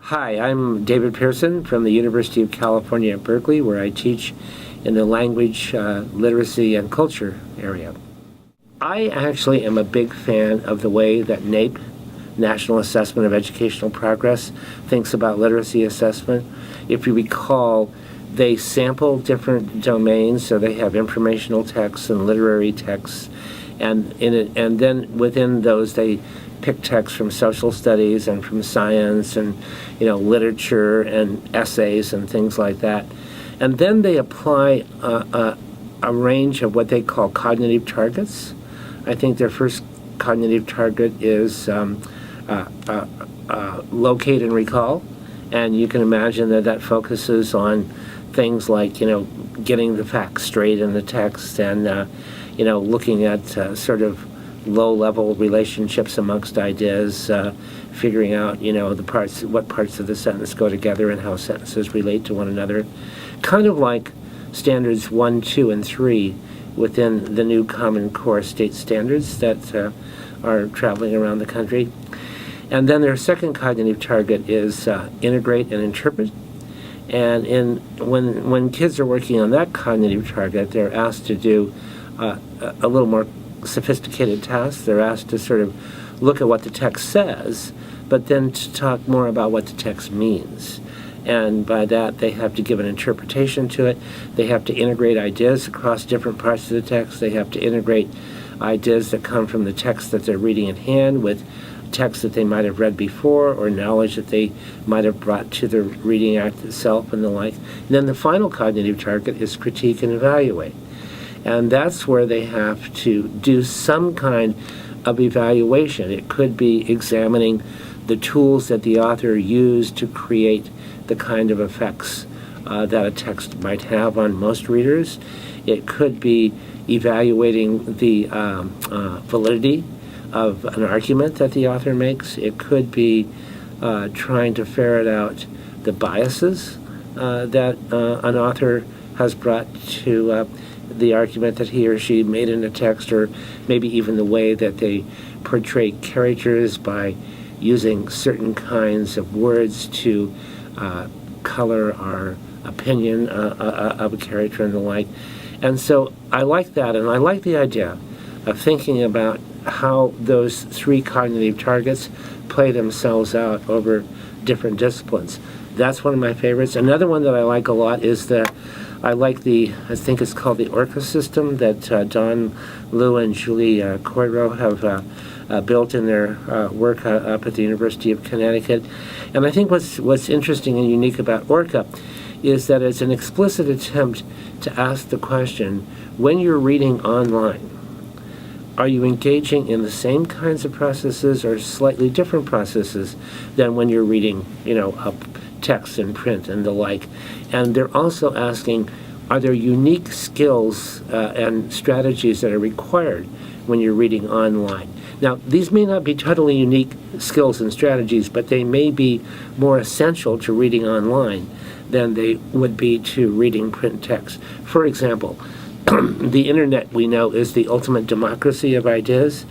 Hi, I'm David Pearson from the University of California at Berkeley, where I teach in the language, literacy, and culture area. I actually am a big fan of the way that NAEP, National Assessment of Educational Progress, thinks about literacy assessment. If you recall, they sample different domains, so they have informational texts and literary texts, and then within those they pick texts from social studies and from science and literature and essays and things like that. And then they apply a range of what they call cognitive targets. I think their first cognitive target is locate and recall, and you can imagine that focuses on things like getting the facts straight in the text and looking at sort of low-level relationships amongst ideas, figuring out what parts of the sentence go together and how sentences relate to one another, kind of like standards 1, 2, and 3 within the new Common Core state standards that are traveling around the country. And then their second cognitive target is integrate and interpret. And when kids are working on that cognitive target, they're asked to do a little more sophisticated tasks. They're asked to sort of look at what the text says, but then to talk more about what the text means. And by that, they have to give an interpretation to it. They have to integrate ideas across different parts of the text. They have to integrate ideas that come from the text that they're reading in hand with text that they might have read before or knowledge that they might have brought to the reading act itself and the like. And then the final cognitive target is critique and evaluate. And that's where they have to do some kind of evaluation. It could be examining the tools that the author used to create the kind of effects that a text might have on most readers. It could be evaluating the validity of an argument that the author makes. It could be trying to ferret out the biases that an author has brought to the argument that he or she made in a text, or maybe even the way that they portray characters by using certain kinds of words to color our opinion of a character and the like. And so I like that, and I like the idea of thinking about how those three cognitive targets play themselves out over different disciplines. That's one of my favorites. Another one that I like a lot is I think it's called the Orca System that Don Liu and Julie Coiro have built in their work up at the University of Connecticut. And I think what's interesting and unique about Orca is that it's an explicit attempt to ask the question, when you're reading online, are you engaging in the same kinds of processes or slightly different processes than when you're reading, a text in print and the like? And they're also asking, are there unique skills and strategies that are required when you're reading online? Now, these may not be totally unique skills and strategies, but they may be more essential to reading online than they would be to reading print text. For example, the internet, we know, is the ultimate democracy of ideas.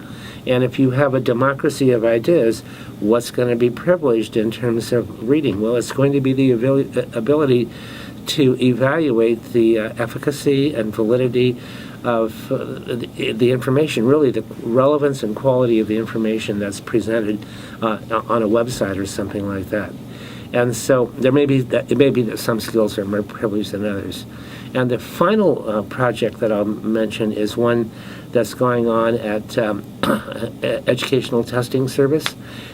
And if you have a democracy of ideas, what's going to be privileged in terms of reading? Well, it's going to be the ability to evaluate the efficacy and validity of the information, really the relevance and quality of the information that's presented on a website or something like that. And so it may be that some skills are more privileged than others. And the final project that I'll mention is one that's going on at Educational Testing Service.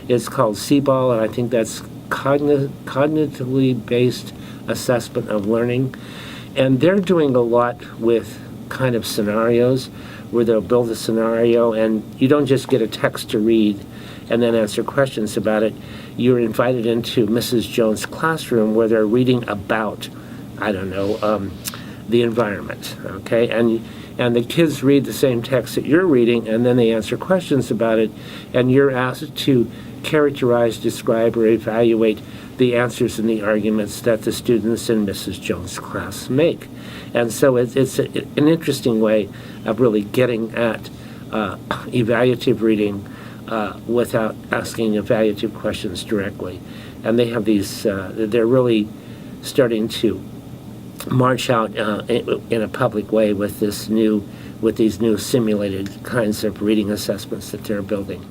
It's called CBAL, and I think that's cognitively based assessment of learning. And they're doing a lot with kind of scenarios where they'll build a scenario, and you don't just get a text to read and then answer questions about it. You're invited into Mrs. Jones' classroom where they're reading about, the environment, okay? And the kids read the same text that you're reading, and then they answer questions about it, and you're asked to characterize, describe, or evaluate the answers and the arguments that the students in Mrs. Jones' class make. And so it's an interesting way of really getting at evaluative reading without asking evaluative questions directly. and they have these. They're really starting to march out in a public way with these new simulated kinds of reading assessments that they're building.